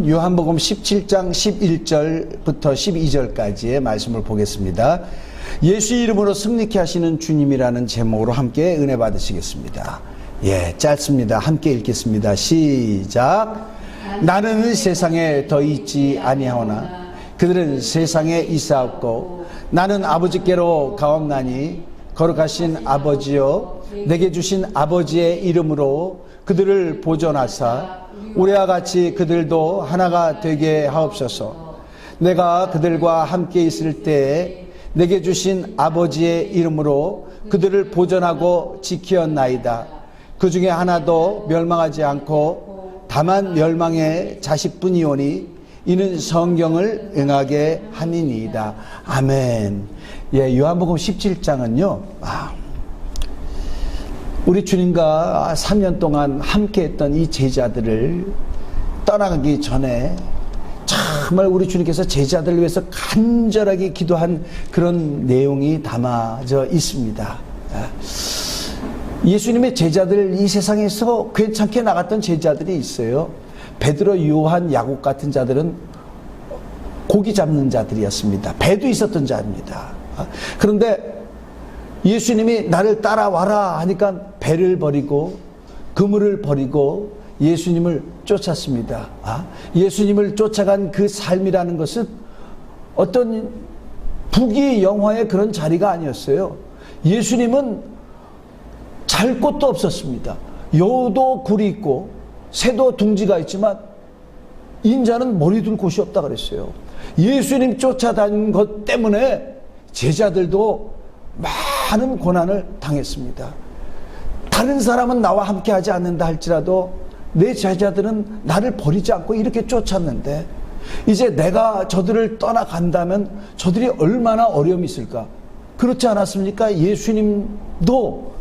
오늘은 요한복음 17장 11절부터 12절까지의 말씀을 보겠습니다. 예수 이름으로 승리케 하시는 주님이라는 제목으로 함께 은혜 받으시겠습니다. 짧습니다. 함께 읽겠습니다. 시작. 나는 세상에 더 있지 아니하오나 그들은 세상에 있사옵고 나는 아버지께로 가옵나니 거룩하신 아버지여 내게 주신 아버지의 이름으로 그들을 보존하사 우리와 같이 그들도 하나가 되게 하옵소서. 내가 그들과 함께 있을 때에 내게 주신 아버지의 이름으로 그들을 보존하고 지키었나이다. 그 중에 하나도 멸망하지 않고 다만 멸망의 자식뿐이오니 이는 성경을 응하게 함이니이다. 아멘. 요한복음 17장은요 우리 주님과 3년 동안 함께했던 이 제자들을 떠나가기 전에 정말 우리 주님께서 제자들을 위해서 간절하게 기도한 그런 내용이 담아져 있습니다. 예수님의 제자들, 이 세상에서 괜찮게 나갔던 제자들이 있어요. 베드로, 요한, 야곱 같은 자들은 고기 잡는 자들이었습니다. 배도 있었던 자입니다. 그런데 예수님이 나를 따라와라 하니까 배를 버리고 그물을 버리고 예수님을 쫓았습니다. 예수님을 쫓아간 그 삶이라는 것은 어떤 부귀 영화의 그런 자리가 아니었어요. 예수님은 잘 곳도 없었습니다. 여우도 굴이 있고 새도 둥지가 있지만 인자는 머리 둘 곳이 없다 그랬어요. 예수님 쫓아다닌 것 때문에 제자들도 많은 고난을 당했습니다. 다른 사람은 나와 함께 하지 않는다 할지라도 내 제자들은 나를 버리지 않고 이렇게 쫓았는데 이제 내가 저들을 떠나간다면 저들이 얼마나 어려움이 있을까. 그렇지 않았습니까? 예수님도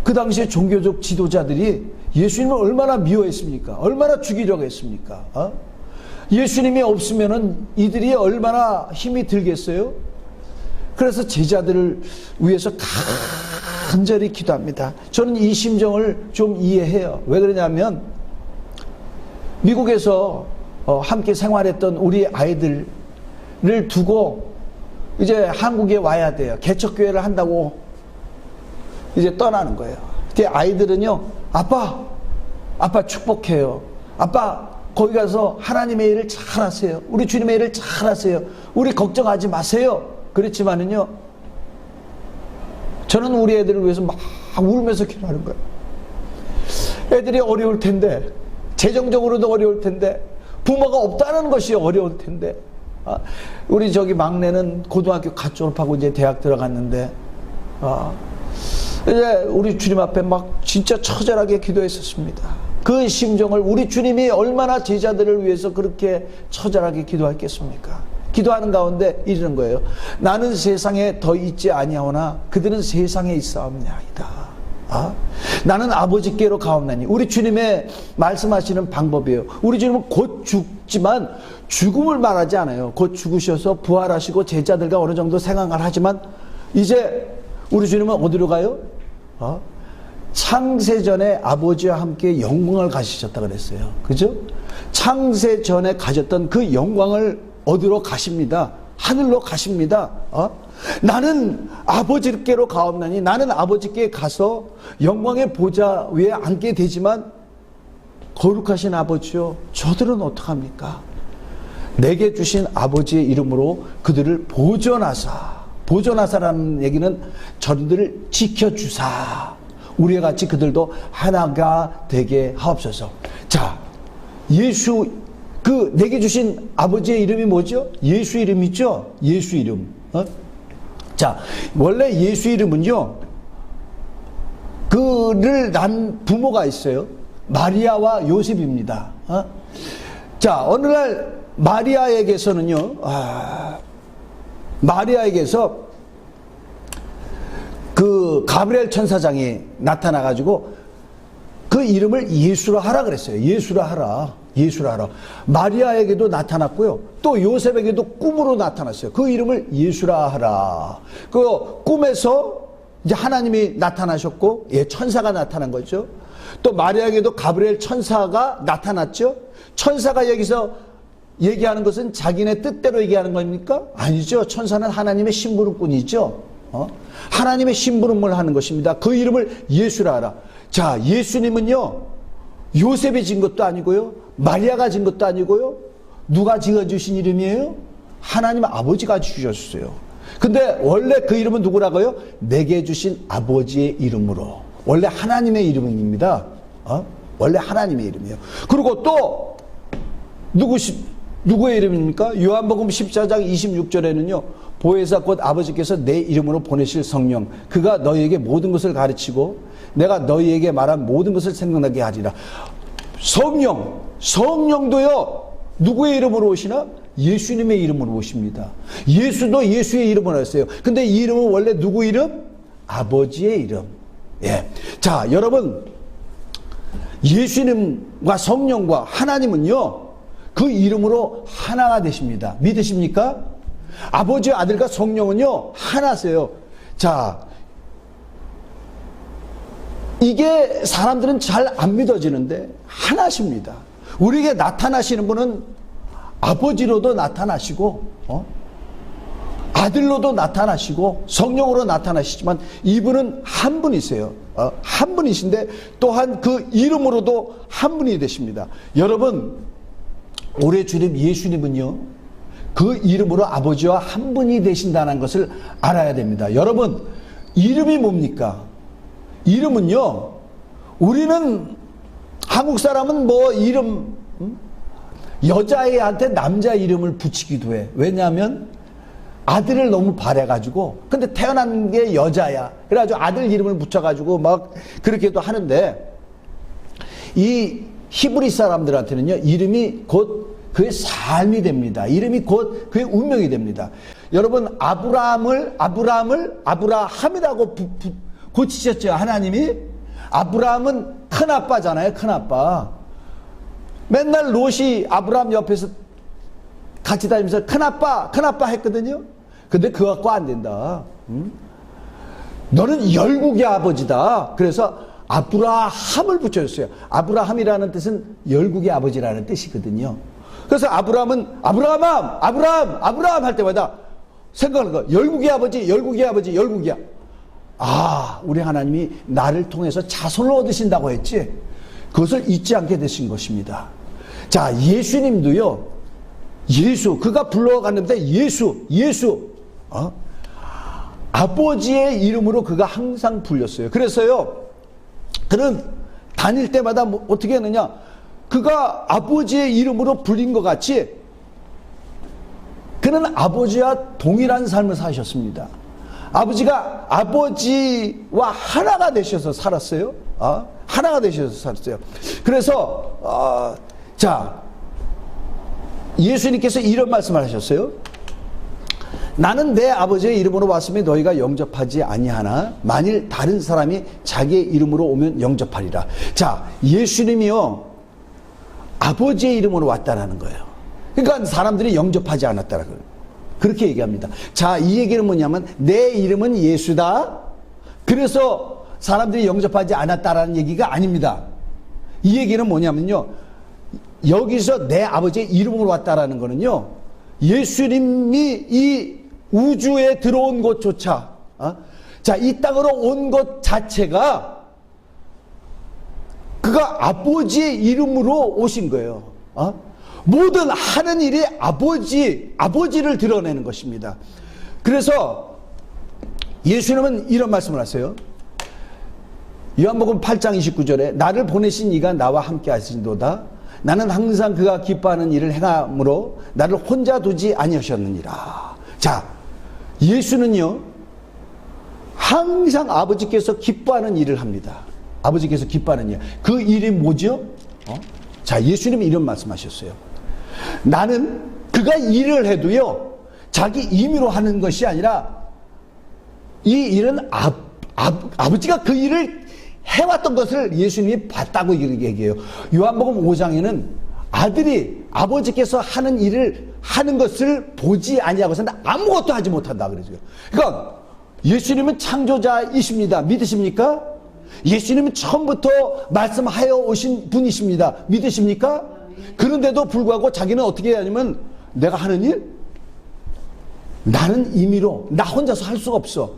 그 당시에 종교적 지도자들이 예수님을 얼마나 미워했습니까? 얼마나 죽이려고 했습니까? 예수님이 없으면은 이들이 얼마나 힘이 들겠어요? 그래서 제자들을 위해서 간절히 기도합니다. 저는 이 심정을 좀 이해해요. 왜 그러냐면 미국에서 함께 생활했던 우리 아이들을 두고 이제 한국에 와야 돼요. 개척교회를 한다고 이제 떠나는 거예요. 그 아이들은요, 아빠 축복해요. 아빠 거기 가서 하나님의 일을 잘 하세요. 우리 주님의 일을 잘 하세요. 우리 걱정하지 마세요. 그렇지만은요, 저는 우리 애들을 위해서 막 울면서 기도하는 거예요. 애들이 어려울 텐데, 재정적으로도 어려울 텐데, 부모가 없다는 것이 어려울 텐데, 우리 저기 막내는 고등학교 갓 졸업하고 이제 대학 들어갔는데, 이제 우리 주님 앞에 막 진짜 처절하게 기도했었습니다. 그 심정을 우리 주님이 얼마나 제자들을 위해서 그렇게 처절하게 기도했겠습니까? 기도하는 가운데 이러는 거예요. 나는 세상에 더 있지 아니하오나 그들은 세상에 있사옵나이다. 나는 아버지께로 가옵나니. 우리 주님의 말씀하시는 방법이에요. 우리 주님은 곧 죽지만 죽음을 말하지 않아요. 곧 죽으셔서 부활하시고 제자들과 어느 정도 생활을 하지만 이제 우리 주님은 어디로 가요? 창세전에 아버지와 함께 영광을 가지셨다 그랬어요. 그죠? 창세전에 가졌던 그 영광을 어디로 가십니다. 하늘로 가십니다. 나는 아버지께로 가옵나니. 나는 아버지께 가서 영광의 보좌 위에 앉게 되지만 거룩하신 아버지요, 저들은 어떡합니까? 내게 주신 아버지의 이름으로 그들을 보존하사라는 얘기는 저들을 지켜주사 우리와 같이 그들도 하나가 되게 하옵소서. 자, 내게 주신 아버지의 이름이 뭐죠? 예수 이름이죠? 예수 이름. 자, 원래 예수 이름은요, 그를 낳은 부모가 있어요. 마리아와 요셉입니다. 자, 어느 날 마리아에게서는요, 마리아에게서 그 가브리엘 천사장이 나타나가지고 그 이름을 예수라 하라 그랬어요. 예수라 하라. 마리아에게도 나타났고요. 또 요셉에게도 꿈으로 나타났어요. 그 이름을 예수라 하라. 그 꿈에서 이제 하나님이 나타나셨고, 천사가 나타난 거죠. 또 마리아에게도 가브리엘 천사가 나타났죠. 천사가 여기서 얘기하는 것은 자기네 뜻대로 얘기하는 겁니까? 아니죠. 천사는 하나님의 심부름꾼이죠. 하나님의 심부름을 하는 것입니다. 그 이름을 예수라 하라. 자, 예수님은요, 요셉이 진 것도 아니고요, 마리아가 진 것도 아니고요, 누가 지어주신 이름이에요? 하나님 아버지가 주셨어요. 근데 원래 그 이름은 누구라고요? 내게 주신 아버지의 이름으로. 원래 하나님의 이름입니다. 원래 하나님의 이름이에요. 그리고 또 누구의 이름입니까? 요한복음 14장 26절에는요. 보혜사 곧 아버지께서 내 이름으로 보내실 성령, 그가 너희에게 모든 것을 가르치고 내가 너희에게 말한 모든 것을 생각나게 하리라. 성령도요. 누구의 이름으로 오시나? 예수님의 이름으로 오십니다. 예수도 예수의 이름으로 왔어요. 근데 이 이름은 원래 누구 이름? 아버지의 이름. 예. 자, 여러분, 예수님과 성령과 하나님은요, 그 이름으로 하나가 되십니다. 믿으십니까? 아버지와 아들과 성령은요, 하나세요. 자, 이게 사람들은 잘 안 믿어지는데, 하나십니다. 우리에게 나타나시는 분은 아버지로도 나타나시고, 아들로도 나타나시고, 성령으로 나타나시지만, 이분은 한 분이세요. 한 분이신데, 또한 그 이름으로도 한 분이 되십니다. 여러분, 우리 주님 예수님은요, 그 이름으로 아버지와 한 분이 되신다는 것을 알아야 됩니다. 여러분, 이름이 뭡니까? 이름은요, 우리는 한국 사람은 뭐 이름, 여자애한테 남자 이름을 붙이기도 해. 왜냐하면 아들을 너무 바래가지고, 근데 태어난 게 여자야. 그래가지고 아들 이름을 붙여가지고 막 그렇게도 하는데, 이 히브리 사람들한테는요, 이름이 곧 그의 삶이 됩니다. 이름이 곧 그의 운명이 됩니다. 여러분, 아브라함이라고 고치셨죠, 하나님이? 아브라함은 큰아빠잖아요, 큰아빠. 맨날 롯이 아브라함 옆에서 같이 다니면서 큰아빠 했거든요. 근데 그거 갖고 안 된다. 너는 열국의 아버지다. 그래서 아브라함을 붙여줬어요. 아브라함이라는 뜻은 열국의 아버지라는 뜻이거든요. 그래서 아브라함은 아브라함 할 때마다 생각하는 거, 열국의 아버지, 열국이야. 아, 우리 하나님이 나를 통해서 자손을 얻으신다고 했지. 그것을 잊지 않게 되신 것입니다. 자, 예수님도요, 그가 불러갔는데 예수, 아버지의 이름으로 그가 항상 불렸어요. 그래서요, 그는 다닐 때마다 어떻게 했느냐, 그가 아버지의 이름으로 불린 것 같이 그는 아버지와 동일한 삶을 사셨습니다. 아버지와 하나가 되셔서 살았어요. 하나가 되셔서 살았어요. 그래서 자, 예수님께서 이런 말씀을 하셨어요. 나는 내 아버지의 이름으로 왔으면 너희가 영접하지 아니하나 만일 다른 사람이 자기의 이름으로 오면 영접하리라. 자, 예수님이요, 아버지의 이름으로 왔다라는 거예요. 그러니까 사람들이 영접하지 않았다라는 거예요. 그렇게 얘기합니다. 자, 이 얘기는 뭐냐면 내 이름은 예수다. 그래서 사람들이 영접하지 않았다라는 얘기가 아닙니다. 이 얘기는 뭐냐면요, 여기서 내 아버지의 이름으로 왔다라는 거는요, 예수님이 이 우주에 들어온 것조차, 자, 이 땅으로 온 것 자체가 그가 아버지의 이름으로 오신 거예요. 모든 하는 일이 아버지를 드러내는 것입니다. 그래서 예수님은 이런 말씀을 하세요. 요한복음 8장 29절에 나를 보내신 이가 나와 함께 하신도다. 나는 항상 그가 기뻐하는 일을 행함으로 나를 혼자 두지 아니하셨느니라. 자, 예수는요, 항상 아버지께서 기뻐하는 일을 합니다. 아버지께서 기뻐하는 일. 그 일이 뭐죠? 자, 예수님이 이런 말씀하셨어요. 나는 그가 일을 해도요, 자기 임의로 하는 것이 아니라 이 일은 아버지가 그 일을 해왔던 것을 예수님이 봤다고 얘기해요. 요한복음 5장에는 아들이 아버지께서 하는 일을 하는 것을 보지 아니하고서는 아무것도 하지 못한다 그러죠. 그러니까 예수님은 창조자이십니다. 믿으십니까? 예수님은 처음부터 말씀하여 오신 분이십니다. 믿으십니까? 그런데도 불구하고 자기는 어떻게 하냐면 내가 하는 일? 나는 임의로 나 혼자서 할 수가 없어.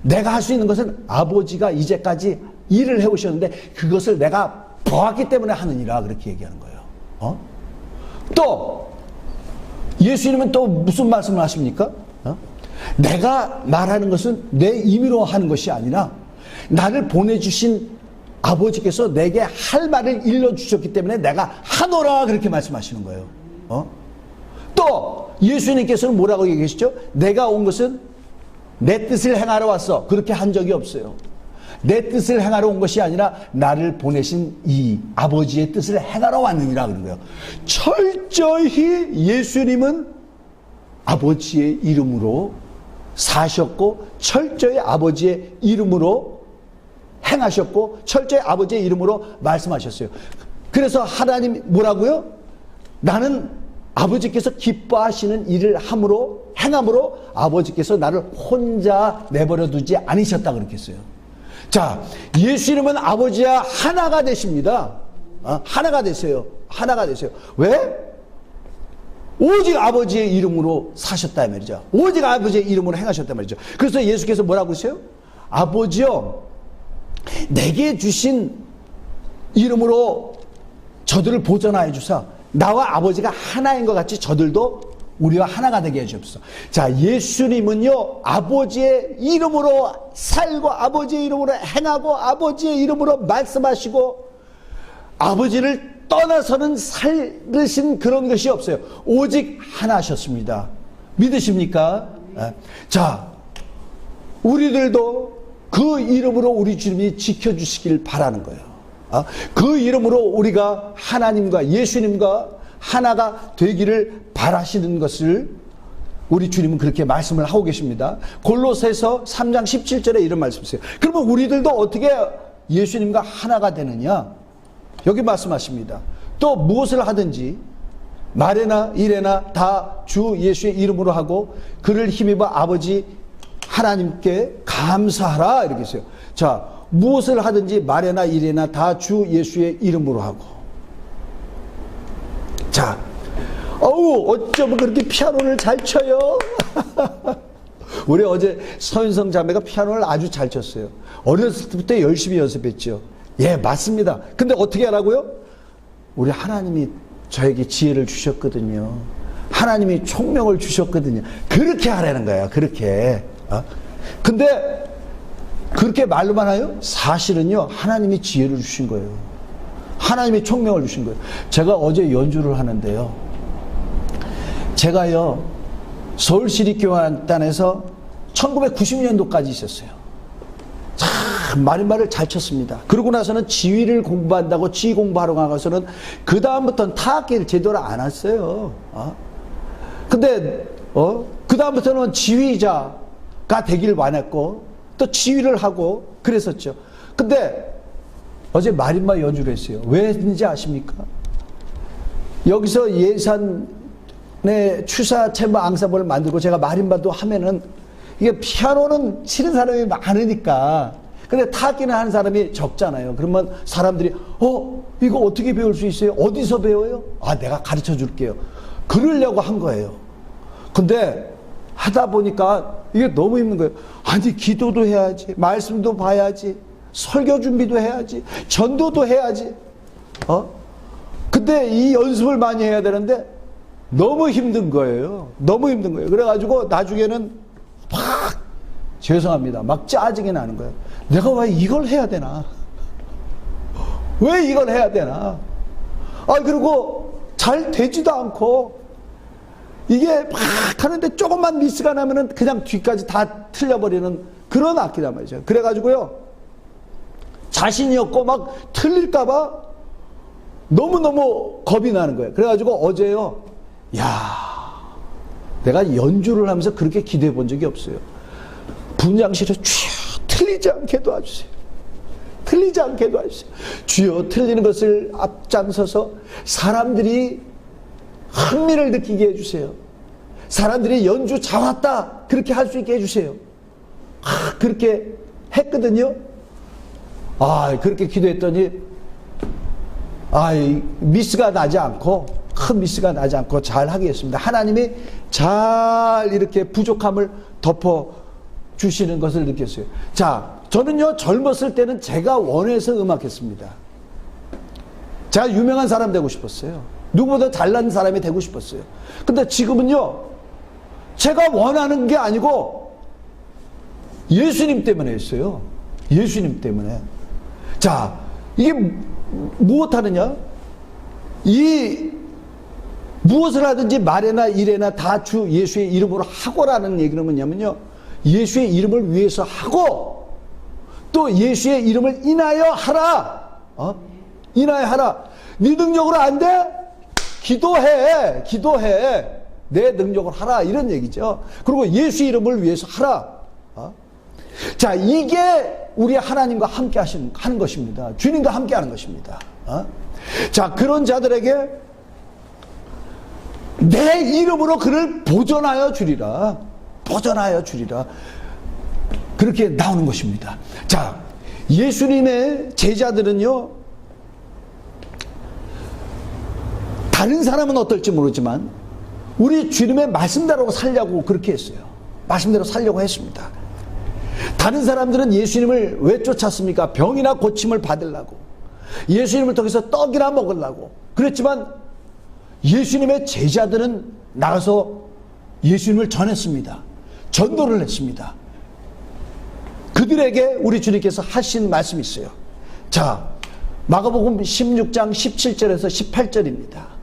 내가 할 수 있는 것은 아버지가 이제까지 일을 해오셨는데 그것을 내가 보았기 때문에 하는 일이라 그렇게 얘기하는 거예요. 또 예수님은 또 무슨 말씀을 하십니까? 내가 말하는 것은 내 임의로 하는 것이 아니라 나를 보내주신 아버지께서 내게 할 말을 일러주셨기 때문에 내가 하노라 그렇게 말씀하시는 거예요. 또 예수님께서는 뭐라고 얘기하시죠? 내가 온 것은 내 뜻을 행하러 왔어. 그렇게 한 적이 없어요. 내 뜻을 행하러 온 것이 아니라 나를 보내신 이 아버지의 뜻을 행하러 왔느니라 그런 거예요. 철저히 예수님은 아버지의 이름으로 사셨고 철저히 아버지의 이름으로 행하셨고 철저히 아버지의 이름으로 말씀하셨어요. 그래서 하나님 뭐라고요? 나는 아버지께서 기뻐하시는 일을 함으로 행함으로 아버지께서 나를 혼자 내버려 두지 않으셨다 그렇게 했어요. 자, 예수 이름은 아버지와 하나가 되십니다. 하나가 되세요. 하나가 되세요. 왜? 오직 아버지의 이름으로 사셨다 말이죠. 오직 아버지의 이름으로 행하셨다 말이죠. 그래서 예수께서 뭐라고 하세요? 아버지요, 내게 주신 이름으로 저들을 보존하여 주사 나와 아버지가 하나인 것 같이 저들도 우리와 하나가 되게 해주옵소서. 자, 예수님은요 아버지의 이름으로 살고 아버지의 이름으로 행하고 아버지의 이름으로 말씀하시고 아버지를 떠나서는 살으신 그런 것이 없어요. 오직 하나셨습니다. 믿으십니까? 자, 우리들도 그 이름으로 우리 주님이 지켜주시길 바라는 거예요. 그 이름으로 우리가 하나님과 예수님과 하나가 되기를 바라시는 것을 우리 주님은 그렇게 말씀을 하고 계십니다. 골로새서 3장 17절에 이런 말씀이세요. 그러면 우리들도 어떻게 예수님과 하나가 되느냐? 여기 말씀하십니다. 또 무엇을 하든지 말에나 일에나 다 주 예수의 이름으로 하고 그를 힘입어 아버지 하나님께 감사하라 이렇게 했어요. 자, 무엇을 하든지 말에나 일에나 다 주 예수의 이름으로 하고. 자, 어쩌면 그렇게 피아노를 잘 쳐요. 우리 어제 서윤성 자매가 피아노를 아주 잘 쳤어요. 어렸을 때부터 열심히 연습했죠. 예, 맞습니다. 근데 어떻게 하라고요? 우리 하나님이 저에게 지혜를 주셨거든요. 하나님이 총명을 주셨거든요. 그렇게 하라는 거예요. 그렇게. 근데 그렇게 말로만 해요? 사실은요 하나님이 지혜를 주신 거예요. 하나님이 총명을 주신 거예요. 제가 어제 연주를 하는데요, 제가요 서울시립교환단에서 1990년도까지 있었어요. 참 마rim바를 잘 쳤습니다. 그러고 나서는 지휘를 공부한다고 지휘 공부하러 가서는 그 다음부터는 타악기를 제대로 안 했어요. 근데 그 다음부터는 지휘자가 되길 원했고 또 지휘를 하고 그랬었죠. 근데 어제 마림바 연주를 했어요. 왜 했는지 아십니까? 여기서 예산의 추사 챔버 앙사블을 만들고 제가 마림바도 하면은 이게 피아노는 치는 사람이 많으니까 근데 타악기는 하는 사람이 적잖아요. 그러면 사람들이 이거 어떻게 배울 수 있어요? 어디서 배워요? 내가 가르쳐 줄게요. 그러려고 한 거예요. 근데 하다 보니까 이게 너무 힘든 거예요. 아니, 기도도 해야지, 말씀도 봐야지, 설교 준비도 해야지, 전도도 해야지. 근데 이 연습을 많이 해야 되는데 너무 힘든 거예요. 너무 힘든 거예요. 그래가지고 나중에는 막 죄송합니다. 막 짜증이 나는 거예요. 내가 왜 이걸 해야 되나? 왜 이걸 해야 되나? 그리고 잘 되지도 않고 이게 막 하는데 조금만 미스가 나면은 그냥 뒤까지 다 틀려버리는 그런 악기란 말이죠. 그래가지고요, 자신이 없고 막 틀릴까봐 너무너무 겁이 나는 거예요. 그래가지고 어제요, 내가 연주를 하면서 그렇게 기도해 본 적이 없어요. 분장실에 주여 틀리지 않게 도와주세요. 틀리지 않게 도와주세요. 주여 틀리는 것을 앞장서서 사람들이 흥미를 느끼게 해주세요. 사람들이 연주 잘왔다 그렇게 할 수 있게 해주세요. 그렇게 했거든요. 그렇게 기도했더니 미스가 나지 않고, 큰 미스가 나지 않고 잘 하겠습니다. 하나님이 잘 이렇게 부족함을 덮어주시는 것을 느꼈어요. 자, 저는요, 젊었을 때는 제가 원해서 음악했습니다. 제가 유명한 사람 되고 싶었어요. 누구보다 잘난 사람이 되고 싶었어요. 근데 지금은요, 제가 원하는 게 아니고 예수님 때문에 했어요. 예수님 때문에. 자, 이게 무엇하느냐? 무엇을 하든지 말에나 일에나 다 주 예수의 이름으로 하고라는 얘기는 뭐냐면요, 예수의 이름을 위해서 하고 또 예수의 이름을 인하여 하라. 인하여 하라. 네 능력으로 안 돼? 기도해. 내 능력으로 하라. 이런 얘기죠. 그리고 예수 이름을 위해서 하라. 자, 이게 우리 하나님과 함께 하는 것입니다. 주님과 함께 하는 것입니다. 자, 그런 자들에게 내 이름으로 그를 보존하여 주리라. 보존하여 주리라. 그렇게 나오는 것입니다. 자, 예수님의 제자들은요, 다른 사람은 어떨지 모르지만 우리 주님의 말씀대로 살려고 그렇게 했어요. 말씀대로 살려고 했습니다. 다른 사람들은 예수님을 왜 쫓았습니까? 병이나 고침을 받으려고, 예수님을 통해서 떡이나 먹으려고 그랬지만 예수님의 제자들은 나가서 예수님을 전했습니다. 전도를 했습니다. 그들에게 우리 주님께서 하신 말씀이 있어요. 자, 마가복음 16장 17절에서 18절입니다.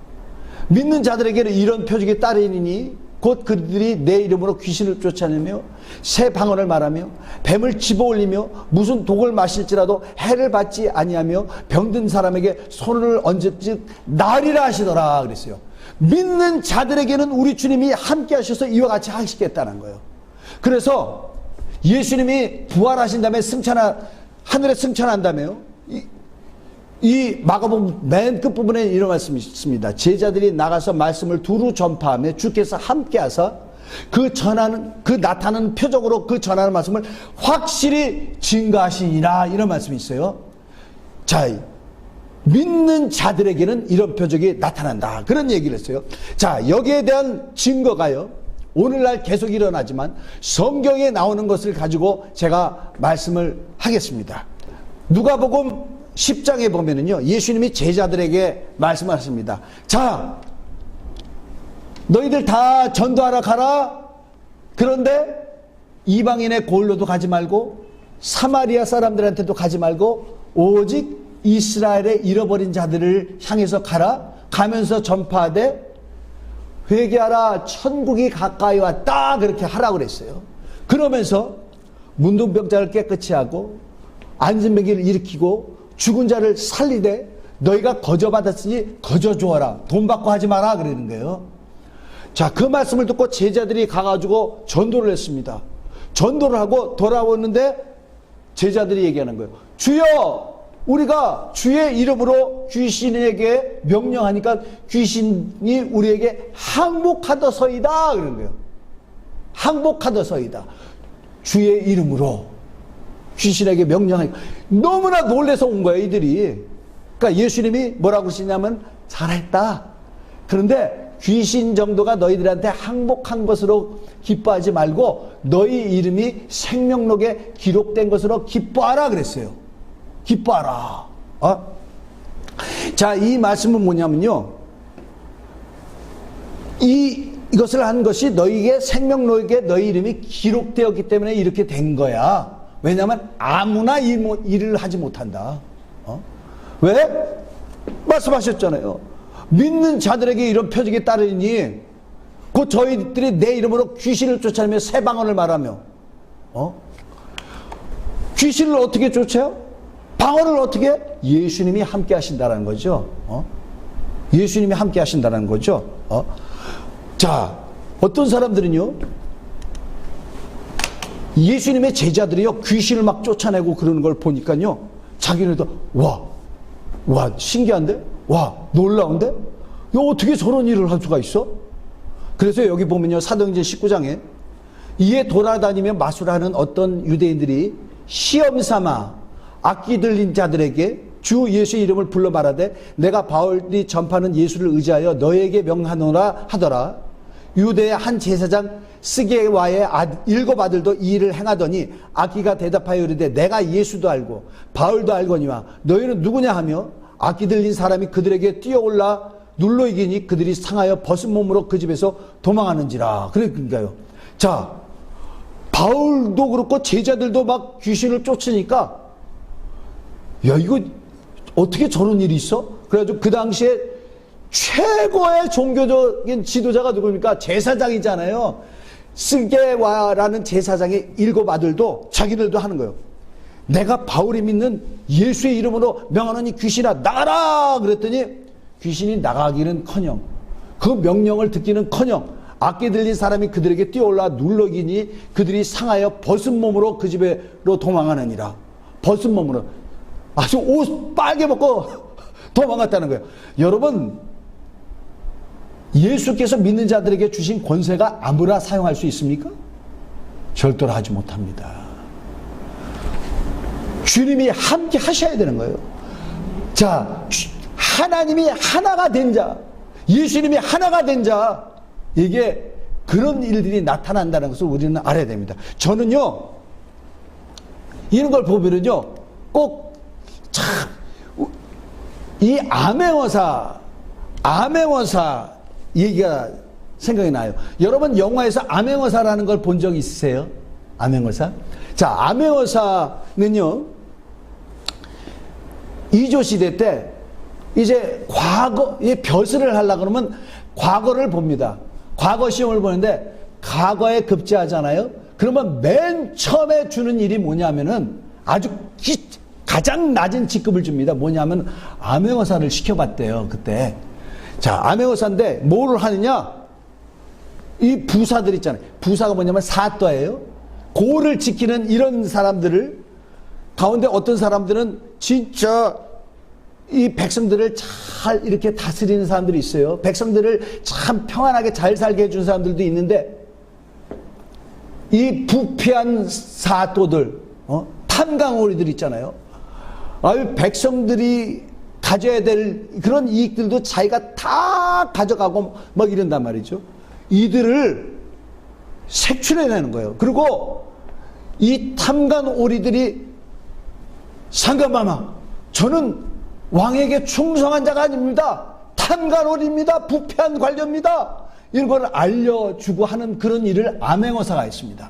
믿는 자들에게는 이런 표적이 따르니니 곧 그들이 내 이름으로 귀신을 쫓아내며 새 방언을 말하며 뱀을 집어올리며 무슨 독을 마실지라도 해를 받지 아니하며 병든 사람에게 손을 얹을즉 나으리라 하시더라 그랬어요. 믿는 자들에게는 우리 주님이 함께 하셔서 이와 같이 하시겠다는 거예요. 그래서 예수님이 부활하신 다음에 하늘에 승천한다며요. 이 마가복음 맨 끝부분에 이런 말씀이 있습니다. 제자들이 나가서 말씀을 두루 전파하며 주께서 함께 하사 그 나타나는 표적으로 그 전하는 말씀을 확실히 증거하시니라. 이런 말씀이 있어요. 자, 믿는 자들에게는 이런 표적이 나타난다. 그런 얘기를 했어요. 자, 여기에 대한 증거가요, 오늘날 계속 일어나지만 성경에 나오는 것을 가지고 제가 말씀을 하겠습니다. 누가복음 10장에 보면은요, 예수님이 제자들에게 말씀하십니다. 자, 너희들 다 전도하러 가라. 그런데 이방인의 골로도 가지 말고 사마리아 사람들한테도 가지 말고 오직 이스라엘의 잃어버린 자들을 향해서 가라. 가면서 전파하되 회개하라, 천국이 가까이 왔다. 그렇게 하라고 그랬어요. 그러면서 문둥병자를 깨끗이 하고 안진뱅이를 일으키고 죽은 자를 살리되 너희가 거저받았으니 거저주어라. 돈 받고 하지 마라. 그러는 거예요. 자, 그 말씀을 듣고 제자들이 가가지고 전도를 했습니다. 전도를 하고 돌아오는데 제자들이 얘기하는 거예요. 주여, 우리가 주의 이름으로 귀신에게 명령하니까 귀신이 우리에게 항복하더서이다. 그러는 거예요. 항복하더서이다. 주의 이름으로 귀신에게 명령하니까 너무나 놀래서 온 거예요, 이들이. 그러니까 예수님이 뭐라고 하시냐면 잘했다. 그런데 귀신 정도가 너희들한테 항복한 것으로 기뻐하지 말고 너희 이름이 생명록에 기록된 것으로 기뻐하라 그랬어요. 기뻐하라. 자, 이 말씀은 뭐냐면요, 이것을 한 것이 너희에게 생명록에 너희 이름이 기록되었기 때문에 이렇게 된 거야. 왜냐하면 아무나 일을 하지 못한다. 왜? 말씀하셨잖아요. 믿는 자들에게 이런 표적이 따르니 곧 저희들이 내 이름으로 귀신을 쫓아내며 새 방언을 말하며 귀신을 어떻게 쫓아요? 방언을 어떻게 해? 예수님이 함께 하신다는 거죠. 예수님이 함께 하신다는 거죠. 자, 어떤 사람들은요, 예수님의 제자들이요, 귀신을 막 쫓아내고 그러는 걸 보니까요, 자기네도 와 신기한데? 와 놀라운데? 야, 어떻게 저런 일을 할 수가 있어? 그래서 여기 보면요, 사도행전 19장에 이에 돌아다니며 마술하는 어떤 유대인들이 시험 삼아 악기 들린 자들에게 주 예수의 이름을 불러 말하되 내가 바울이 전파하는 예수를 의지하여 너에게 명하노라 하더라. 유대의 한 제사장 스게와의 7 아들도 이 일을 행하더니 아기가 대답하여 이르되 내가 예수도 알고 바울도 알거니와 너희는 누구냐 하며 악기 들린 사람이 그들에게 뛰어올라 눌러 이기니 그들이 상하여 벗은 몸으로 그 집에서 도망하는지라. 그러니까요. 자, 바울도 그렇고 제자들도 막 귀신을 쫓으니까 야, 이거 어떻게 저런 일이 있어? 그래가지고 그 당시에 최고의 종교적인 지도자가 누굽니까? 제사장이잖아요. 스게와라는 제사장의 7 아들도 자기들도 하는 거예요. 내가 바울이 믿는 예수의 이름으로 명하노니 귀신아 나가라! 그랬더니 귀신이 나가기는커녕 그 명령을 듣기는커녕 악기 들린 사람이 그들에게 뛰어올라 눌러기니 그들이 상하여 벗은 몸으로 그 집으로 도망하느니라. 벗은 몸으로 아주 옷 빨개 벗고 도망갔다는 거예요. 여러분, 예수께서 믿는 자들에게 주신 권세가 아무나 사용할 수 있습니까? 절대로 하지 못합니다. 주님이 함께 하셔야 되는 거예요. 자, 하나님이 하나가 된 자, 예수님이 하나가 된 자, 이게 그런 일들이 나타난다는 것을 우리는 알아야 됩니다. 저는요, 이런 걸 보면은요, 꼭 참, 이 암행어사 얘기가 생각이 나요. 여러분 영화에서 암행어사라는 걸 본 적 있으세요? 암행어사? 자, 암행어사는요, 이조시대 때 이제 과거에 벼슬을 하려고 그러면 과거를 봅니다. 과거 시험을 보는데 과거에 급제하잖아요. 그러면 맨 처음에 주는 일이 뭐냐면은 아주 가장 낮은 직급을 줍니다. 뭐냐면 암행어사를 시켜봤대요, 그때. 자, 암행어사인데 뭐를 하느냐? 이 부사들 있잖아요. 부사가 뭐냐면 사또예요. 고를 지키는 이런 사람들을 가운데 어떤 사람들은 진짜 이 백성들을 잘 이렇게 다스리는 사람들이 있어요. 백성들을 참 평안하게 잘 살게 해준 사람들도 있는데 이 부패한 사또들, 탐강오리들 있잖아요. 아유, 백성들이 가져야 될 그런 이익들도 자기가 다 가져가고 막 이런단 말이죠. 이들을 색출해내는 거예요. 그리고 이 탐관오리들이 상감마마, 저는 왕에게 충성한 자가 아닙니다. 탐관오리입니다. 부패한 관료입니다. 이런 걸 알려주고 하는 그런 일을 암행어사가 있습니다.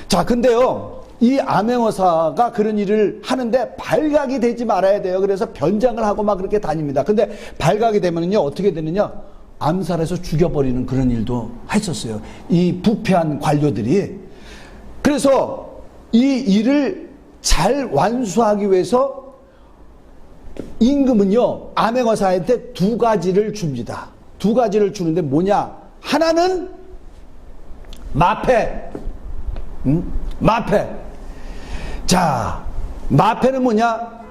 자, 근데요, 이 암행어사가 그런 일을 하는데 발각이 되지 말아야 돼요. 그래서 변장을 하고 막 그렇게 다닙니다. 근데 발각이 되면요, 어떻게 되느냐? 암살해서 죽여버리는 그런 일도 했었어요. 이 부패한 관료들이. 그래서 이 일을 잘 완수하기 위해서 임금은요, 암행어사한테 2가지를 줍니다. 2가지를 주는데 뭐냐? 하나는 마패. 마패. 자, 마패는 뭐냐?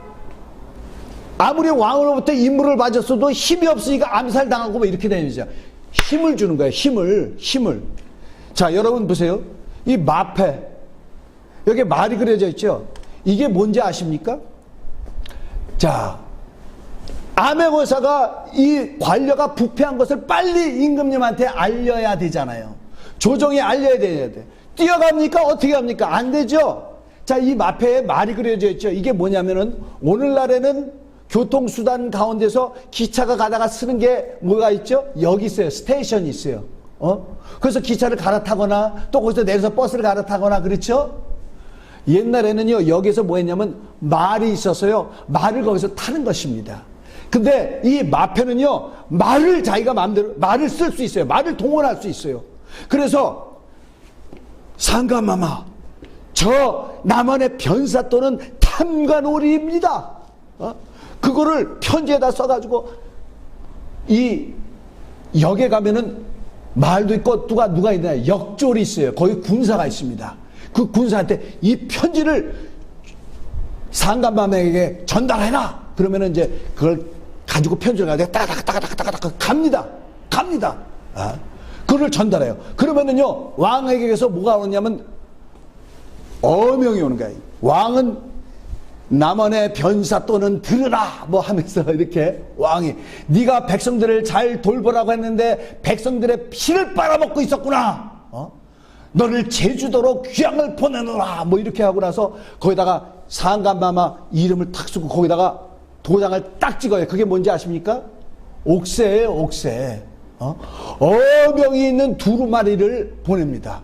아무리 왕으로부터 임무를 받았어도 힘이 없으니까 암살당하고 뭐 이렇게 다니죠. 힘을 주는 거예요. 힘을. 자, 여러분 보세요. 이 마패. 여기 말이 그려져 있죠. 이게 뭔지 아십니까? 자, 암행어사가 이 관료가 부패한 것을 빨리 임금님한테 알려야 되잖아요. 조정에 알려야 돼. 뛰어갑니까? 어떻게 합니까? 안 되죠? 자, 이 마패에 말이 그려져 있죠. 이게 뭐냐면은 오늘날에는 교통수단 가운데서 기차가 가다가 쓰는 게 뭐가 있죠? 여기 있어요. 스테이션이 있어요. 그래서 기차를 갈아타거나 또 거기서 내려서 버스를 갈아타거나 그렇죠? 옛날에는요, 여기서 뭐 했냐면 말이 있어서요, 말을 거기서 타는 것입니다. 근데 이 마패는요, 말을 자기가 마음대로, 말을 쓸 수 있어요. 말을 동원할 수 있어요. 그래서 상감마마, 저 남한의 변사 또는 탐관오리입니다. 그거를 편지에다 써가지고 이 역에 가면은 말도 있고 누가 있나요? 역졸이 있어요. 거기 군사가 있습니다. 그 군사한테 이 편지를 상감마마에게 전달해라. 그러면은 이제 그걸 가지고 편지를 가지고 따가닥 갑니다. 그걸 전달해요. 그러면은요, 왕에게서 뭐가 오냐면 어명이 오는 거예요. 왕은 남원의 변사 또는 들으라 뭐 하면서 이렇게 왕이 네가 백성들을 잘 돌보라고 했는데 백성들의 피를 빨아먹고 있었구나. 너를 제주도로 귀양을 보내노라 뭐 이렇게 하고 나서 거기다가 상간마마 이름을 탁 쓰고 거기다가 도장을 딱 찍어요. 그게 뭔지 아십니까? 옥새예요. 옥새. 어명이 있는 두루마리를 보냅니다.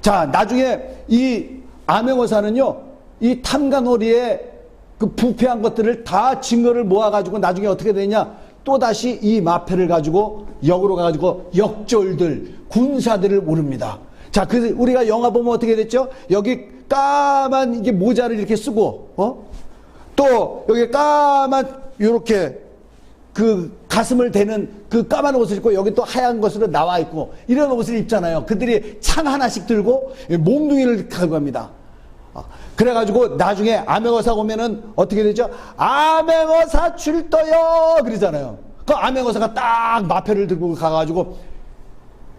자, 나중에 이 암행어사는요, 이 탐관오리의 그 부패한 것들을 다 증거를 모아가지고 나중에 어떻게 되냐, 또다시 이 마패를 가지고 역으로 가가지고 역졸들, 군사들을 오릅니다. 자, 그 우리가 영화 보면 어떻게 됐죠? 여기 까만 이게 모자를 이렇게 쓰고, 또 여기 까만 요렇게 그 가슴을 대는 그 까만 옷을 입고 여기 또 하얀 것으로 나와 있고 이런 옷을 입잖아요. 그들이 창 하나씩 들고 몽둥이를 가고 갑니다. 그래가지고 나중에 암행어사 오면은 어떻게 되죠? 암행어사 출도요 그러잖아요. 그 암행어사가 딱 마패를 들고 가가지고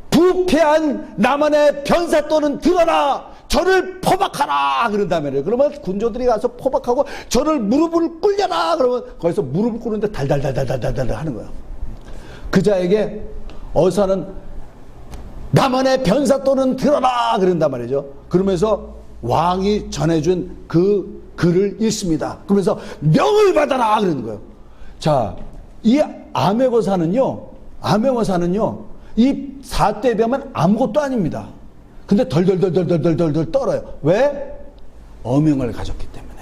부패한 남한의 변사 또는 들어라 저를 포박하라 그런다며요. 그러면 군조들이 가서 포박하고 저를 무릎을 꿇려라 그러면 거기서 무릎을 꿇는데 달달달달달달 하는 거예요. 그자에게 어사는 남한의 변사 또는 들어라 그런단 말이죠. 그러면서 왕이 전해준 그 글을 읽습니다. 그러면서 명을 받아라 그러는 거예요. 자, 이 암행어사는요 이 사대에 비하면 아무것도 아닙니다. 근데 덜덜덜덜덜덜덜 떨어요. 왜? 어명을 가졌기 때문에.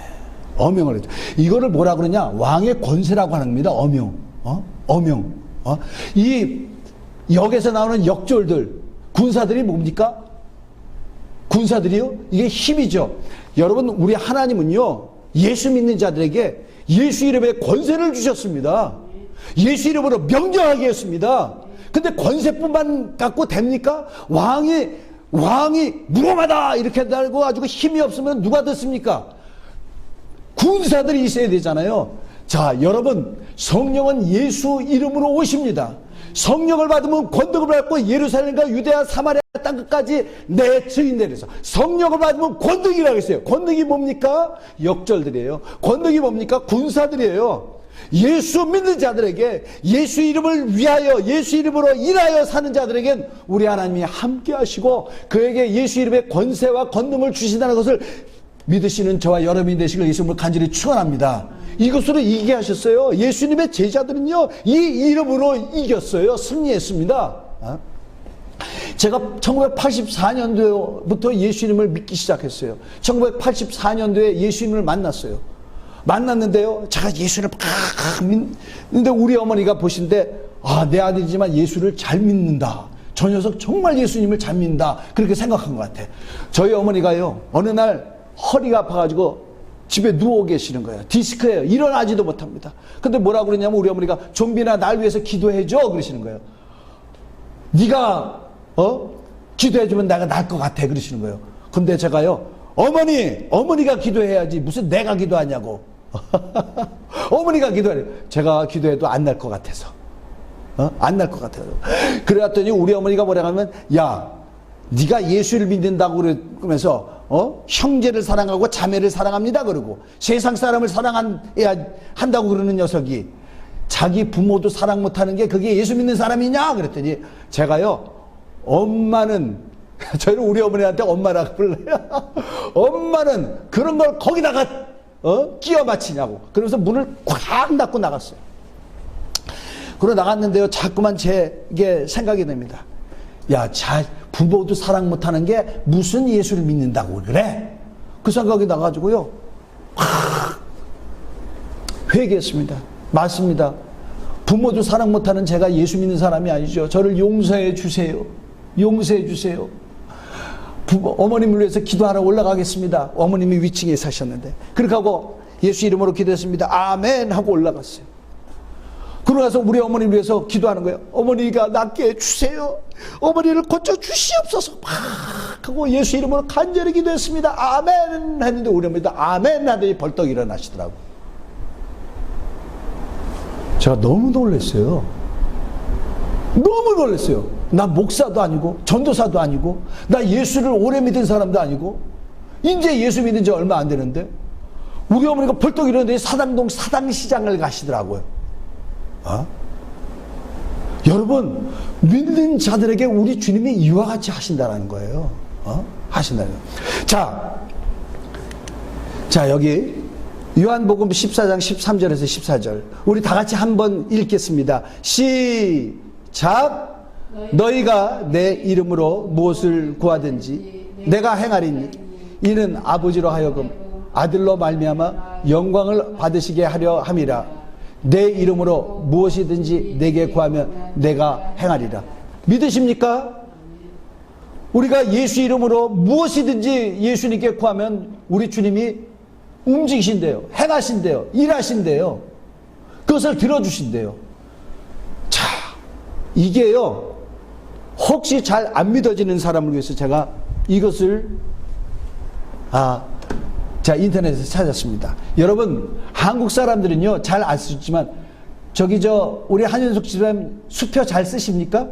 어명을. 이거를 뭐라 그러냐? 왕의 권세라고 하는 겁니다. 어명. 어명. 이 역에서 나오는 역졸들, 군사들이 뭡니까? 군사들이요? 이게 힘이죠. 여러분, 우리 하나님은요, 예수 믿는 자들에게 예수 이름의 권세를 주셨습니다. 예수 이름으로 명령하게 했습니다. 근데 권세뿐만 갖고 됩니까? 왕이 무엄하다 이렇게 달고 가지고 힘이 없으면 누가 듣습니까? 군사들이 있어야 되잖아요. 자, 여러분, 성령은 예수 이름으로 오십니다. 성령을 받으면 권능을 받고 예루살렘과 유대와 사마리아 땅 끝까지 내 증인 되리라. 성령을 받으면 권능이라고 했어요. 권능이 뭡니까? 역절들이에요. 권능이 뭡니까? 군사들이에요. 예수 믿는 자들에게 예수 이름을 위하여 예수 이름으로 일하여 사는 자들에겐 우리 하나님이 함께 하시고 그에게 예수 이름의 권세와 권능을 주신다는 것을 믿으시는 저와 여러분이 되시길 예수님을 간절히 축원합니다. 이것으로 이기게 하셨어요. 예수님의 제자들은요 이 이름으로 이겼어요. 승리했습니다. 제가 1984년도부터 예수님을 믿기 시작했어요. 1984년도에 예수님을 만났는데요. 제가 예수를 믿는데 우리 어머니가 보신데 내 아들이지만 예수를 잘 믿는다. 저 녀석 정말 예수님을 잘 믿는다. 그렇게 생각한 것 같아. 저희 어머니가요. 어느 날 허리가 아파가지고 집에 누워 계시는 거예요. 디스크예요. 일어나지도 못합니다. 근데 뭐라고 그러냐면 우리 어머니가 좀비나 날 위해서 기도해줘 그러시는 거예요. 네가 기도해주면 내가 날 것 같아 그러시는 거예요. 근데 제가요. 어머니가 기도해야지 무슨 내가 기도하냐고. 어머니가 기도하래. 제가 기도해도 안 날 것 같아서. 안 날 것 같아요. 그래갔더니 우리 어머니가 뭐라고 하면 야 네가 예수를 믿는다고 그러면서 형제를 사랑하고 자매를 사랑합니다 그러고 세상 사람을 사랑해야 한다고 그러는 녀석이 자기 부모도 사랑 못하는 게 그게 예수 믿는 사람이냐 그랬더니 제가요 엄마는 저희는 우리 어머니한테 엄마라고 불러요. 엄마는 그런 걸 거기다가 끼워 맞히냐고. 그러면서 문을 꽉 닫고 나갔어요. 그러고 나갔는데요. 자꾸만 제게 생각이 됩니다. 야, 부모도 사랑 못하는 게 무슨 예수를 믿는다고 그래? 그 생각이 나가지고요. 회개했습니다. 맞습니다. 부모도 사랑 못하는 제가 예수 믿는 사람이 아니죠. 저를 용서해 주세요. 용서해 주세요. 어머님을 위해서 기도하러 올라가겠습니다. 어머님이 위층에 사셨는데 그렇게 하고 예수 이름으로 기도했습니다. 아멘 하고 올라갔어요. 그러고 나서 우리 어머님을 위해서 기도하는 거예요. 어머니가 낫게 해주세요. 어머니를 고쳐주시옵소서 막 하고 예수 이름으로 간절히 기도했습니다. 아멘 했는데 우리 어머니도 아멘 하더니 벌떡 일어나시더라고요. 제가 너무 놀랐어요. 너무 놀랐어요. 나 목사도 아니고 전도사도 아니고 나 예수를 오래 믿은 사람도 아니고 이제 예수 믿은 지 얼마 안 되는데 우리 어머니가 벌떡 일어났는데 사당동 사당시장을 가시더라고요. 여러분, 믿는 자들에게 우리 주님이 이와 같이 하신다는 거예요. 하신다는 거예요. 자, 여기 요한복음 14장 13절에서 14절. 우리 다 같이 한번 읽겠습니다. 시작. 너희가 내 이름으로 무엇을 구하든지 내가 행하리니 이는 아버지로 하여금 아들로 말미암아 영광을 받으시게 하려 함이라. 내 이름으로 무엇이든지 내게 구하면 내가 행하리라. 믿으십니까? 우리가 예수 이름으로 무엇이든지 예수님께 구하면 우리 주님이 움직이신대요. 행하신대요. 일하신대요. 그것을 들어주신대요. 자, 이게요, 혹시 잘 안 믿어지는 사람을 위해서 제가 이것을 인터넷에서 찾았습니다. 여러분, 한국 사람들은요 잘 안 쓰지만 우리 한윤숙 집사님 수표 잘 쓰십니까?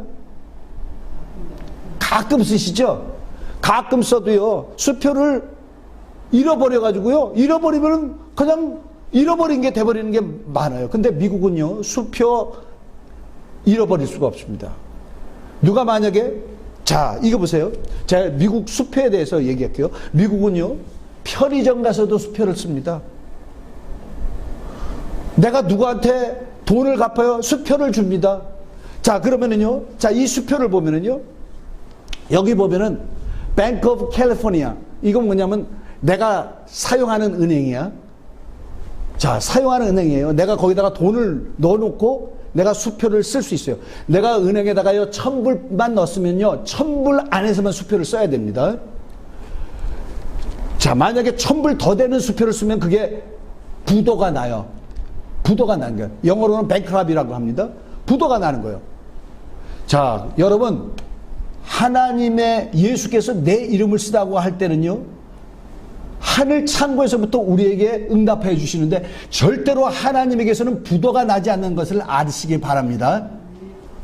가끔 쓰시죠? 가끔 써도요 수표를 잃어버려가지고요, 잃어버리면 그냥 잃어버린 게 돼버리는 게 많아요. 근데 미국은요 수표 잃어버릴 수가 없습니다. 누가 만약에, 자, 이거 보세요. 제가 미국 수표에 대해서 얘기할게요. 미국은요 편의점 가서도 수표를 씁니다. 내가 누구한테 돈을 갚아요? 수표를 줍니다. 자, 그러면은요, 자, 이 수표를 보면은요, 여기 보면은 Bank of California. 이건 뭐냐면 내가 사용하는 은행이야. 자, 사용하는 은행이에요. 내가 거기다가 돈을 넣어놓고 내가 수표를 쓸 수 있어요. 내가 은행에다가요 1,000불만 넣었으면요 1,000불 안에서만 수표를 써야 됩니다. 자, 만약에 1,000불 더 되는 수표를 쓰면 그게 부도가 나요. 부도가 나는 거예요. 영어로는 뱅크랍이라고 합니다. 부도가 나는 거예요. 자, 여러분, 하나님의 예수께서 내 이름을 쓰다고 할 때는요, 하늘 창고에서부터 우리에게 응답해 주시는데 절대로 하나님에게서는 부도가 나지 않는 것을 아시기 바랍니다.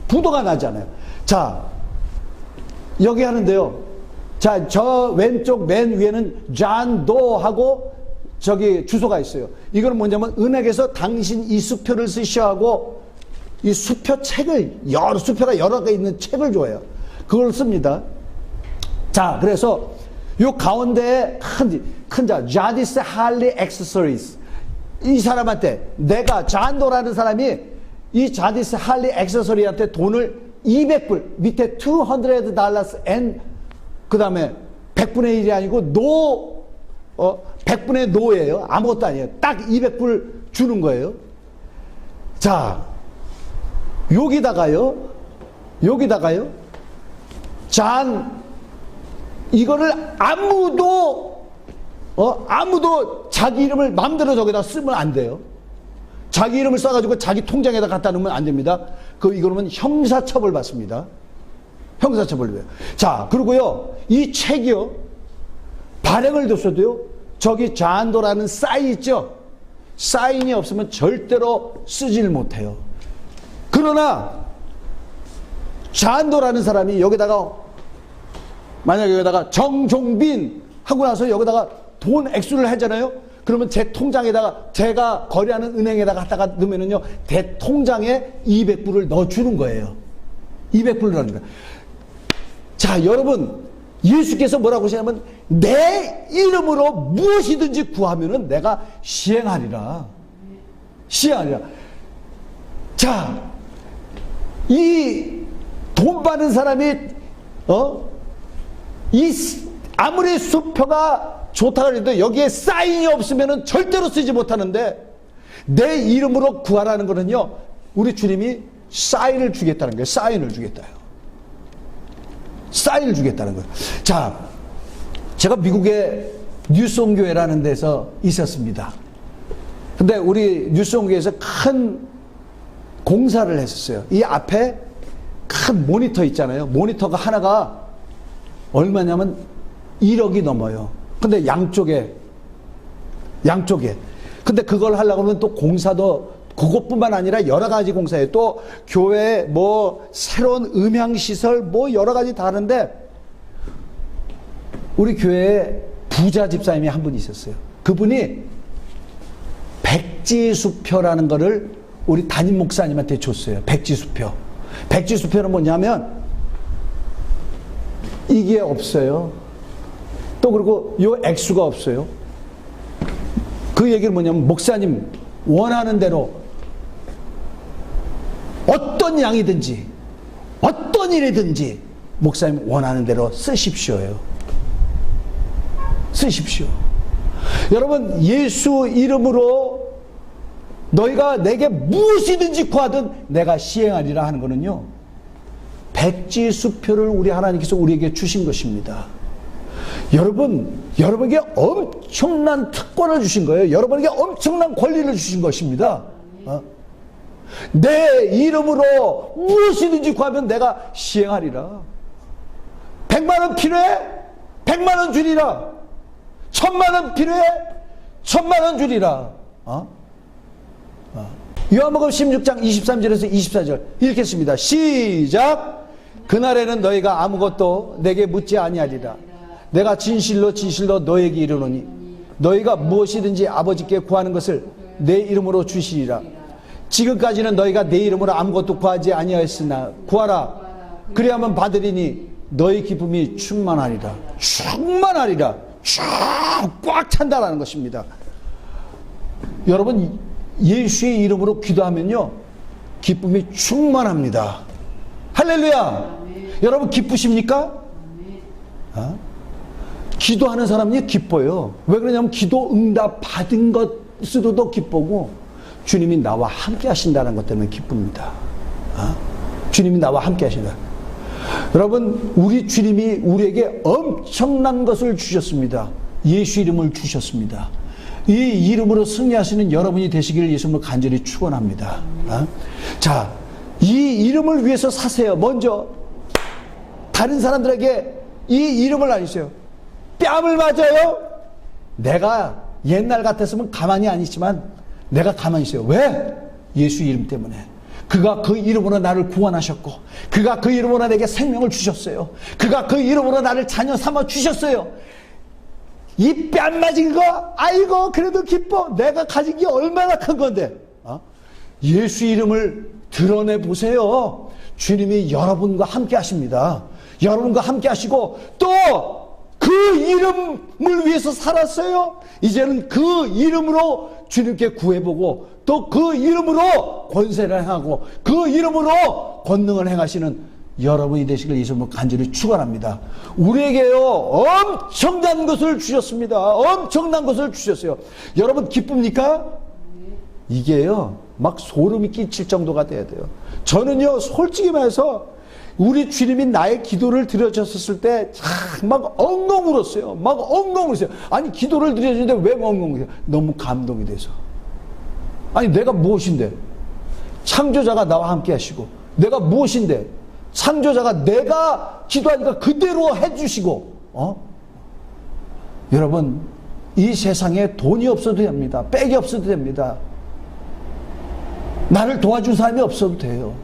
부도가 나지 않아요. 자, 여기 하는데요. 자, 저 왼쪽 맨 위에는 존도하고 저기 주소가 있어요. 이거는 뭐냐면 은행에서 당신 이 수표를 쓰셔 하고 이 수표 책을, 수표가 여러 개 있는 책을 줘요. 그걸 씁니다. 자, 그래서 요 가운데에 큰 자, 자디스 할리 액세서리스. 이 사람한테, 내가 잔도라는 사람이 이 자디스 할리 액세서리한테 돈을 200불, 밑에 $200 and 그 다음에 100분의 1이 아니고 100분의 노예요. 아무것도 아니에요. 딱 200불 주는 거예요. 자, 여기다가요, 이거를 아무도 자기 이름을 마음대로 저기다 쓰면 안 돼요. 자기 이름을 써가지고 자기 통장에다 갖다 놓으면 안 됩니다. 이거는 형사처벌 받습니다. 형사처벌이에요. 자, 그리고요, 이 책이요, 발행을 뒀어도요, 저기 잔도라는 사인 있죠? 사인이 없으면 절대로 쓰질 못해요. 그러나, 잔도라는 사람이 만약에 여기다가 정종빈 하고 나서 여기다가 돈 액수를 하잖아요? 그러면 제 통장에다가, 제가 거래하는 은행에다가 갖다가 넣으면은요, 대 통장에 200불을 넣어주는 거예요. 200불을 넣는 거예요. 자, 여러분, 예수께서 뭐라고 하시냐면, 내 이름으로 무엇이든지 구하면은 내가 시행하리라. 시행하리라. 자, 이 돈 받는 사람이, 아무리 수표가 좋다고 해도 여기에 사인이 없으면은 절대로 쓰지 못하는데, 내 이름으로 구하라는 거는요, 우리 주님이 사인을 주겠다는 거예요. 사인을 주겠다요. 사인을 주겠다는 거예요. 자, 제가 미국의 뉴스온교회라는 데서 있었습니다. 근데 우리 뉴스온교회에서 큰 공사를 했었어요. 이 앞에 큰 모니터 있잖아요. 모니터가 하나가 얼마냐면 1억이 넘어요. 근데 양쪽에. 근데 그걸 하려고 하면 또 공사도 그것뿐만 아니라 여러 가지 공사예요. 또 교회 새로운 음향시설 여러 가지 다 하는데, 우리 교회에 부자 집사님이 한 분 있었어요. 그분이 백지수표라는 거를 우리 담임 목사님한테 줬어요. 백지수표. 백지수표는 뭐냐면 이게 없어요. 또 그리고 요 액수가 없어요. 그 얘기는 뭐냐면 목사님 원하는 대로 어떤 양이든지 어떤 일이든지 목사님 원하는 대로 쓰십시오요. 쓰십시오. 여러분, 예수 이름으로 너희가 내게 무엇이든지 구하든 내가 시행하리라 하는 거는요, 백지수표를 우리 하나님께서 우리에게 주신 것입니다. 여러분에게 엄청난 특권을 주신 거예요. 여러분에게 엄청난 권리를 주신 것입니다. 내 이름으로 무엇이든지 구하면 내가 시행하리라. 100만 원 필요해? 100만 원 주리라. 1000만 원 필요해? 1000만 원 주리라. 요한복음 16장 23절에서 24절 읽겠습니다. 시작. 그날에는 너희가 아무것도 내게 묻지 아니하리라. 내가 진실로 진실로 너에게 이르노니 너희가 무엇이든지 아버지께 구하는 것을 내 이름으로 주시리라. 지금까지는 너희가 내 이름으로 아무것도 구하지 아니하였으나 구하라. 그리하면 받으리니 너희 기쁨이 충만하리라. 충만하리라. 꽉 찬다라는 것입니다. 여러분, 예수의 이름으로 기도하면요, 기쁨이 충만합니다. 할렐루야. 여러분 기쁘십니까? 기도하는 사람이 기뻐요. 왜 그러냐면 기도 응답 받은 것으로도 기쁘고 주님이 나와 함께 하신다는 것 때문에 기쁩니다. 주님이 나와 함께 하신다. 여러분, 우리 주님이 우리에게 엄청난 것을 주셨습니다. 예수 이름을 주셨습니다. 이 이름으로 승리하시는 여러분이 되시기를 예수님으로 간절히 축원합니다. 자, 이 이름을 위해서 사세요. 먼저 다른 사람들에게 이 이름을 알리세요. 뺨을 맞아요. 내가 옛날 같았으면 가만히 안 있지만 내가 가만히 있어요. 왜? 예수 이름 때문에. 그가 그 이름으로 나를 구원하셨고, 그가 그 이름으로 내게 생명을 주셨어요. 그가 그 이름으로 나를 자녀 삼아 주셨어요. 이 뺨 맞은 거, 아이고 그래도 기뻐. 내가 가진 게 얼마나 큰 건데. 예수 이름을 드러내 보세요. 주님이 여러분과 함께 하십니다. 여러분과 함께 하시고 또 그 이름을 위해서 살았어요. 이제는 그 이름으로 주님께 구해보고 또 그 이름으로 권세를 행하고 그 이름으로 권능을 행하시는 여러분이 되시길 예수님을 간절히 축원합니다. 우리에게요, 엄청난 것을 주셨습니다. 엄청난 것을 주셨어요. 여러분 기쁩니까? 이게요, 막 소름이 끼칠 정도가 돼야 돼요. 저는요, 솔직히 말해서 우리 주님이 나의 기도를 드려줬을 때 막 엉엉 울었어요. 막 엉엉 울었어요. 아니, 기도를 드려주는데 왜 엉엉 울어요? 너무 감동이 돼서. 아니, 내가 무엇인데? 창조자가 나와 함께 하시고, 내가 무엇인데? 창조자가 내가 기도하니까 그대로 해주시고, 여러분, 이 세상에 돈이 없어도 됩니다. 백이 없어도 됩니다. 나를 도와준 사람이 없어도 돼요.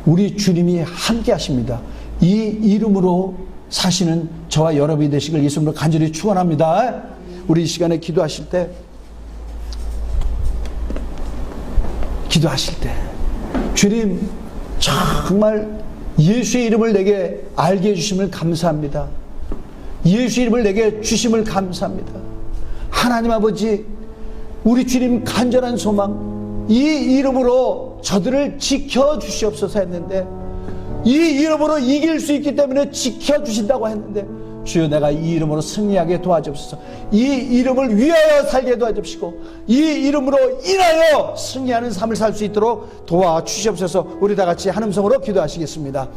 우리 주님이 함께 하십니다. 이 이름으로 사시는 저와 여러분이 되시길 예수님으로 간절히 축원합니다. 우리 이 시간에 기도하실 때 주님, 정말 예수의 이름을 내게 알게 해주심을 감사합니다. 예수 이름을 내게 주심을 감사합니다. 하나님 아버지, 우리 주님 간절한 소망, 이 이름으로 저들을 지켜주시옵소서 했는데, 이 이름으로 이길 수 있기 때문에 지켜주신다고 했는데, 주여, 내가 이 이름으로 승리하게 도와주옵소서. 이 이름을 위하여 살게 도와주시고 이 이름으로 인하여 승리하는 삶을 살 수 있도록 도와주시옵소서. 우리 다 같이 한 음성으로 기도하시겠습니다.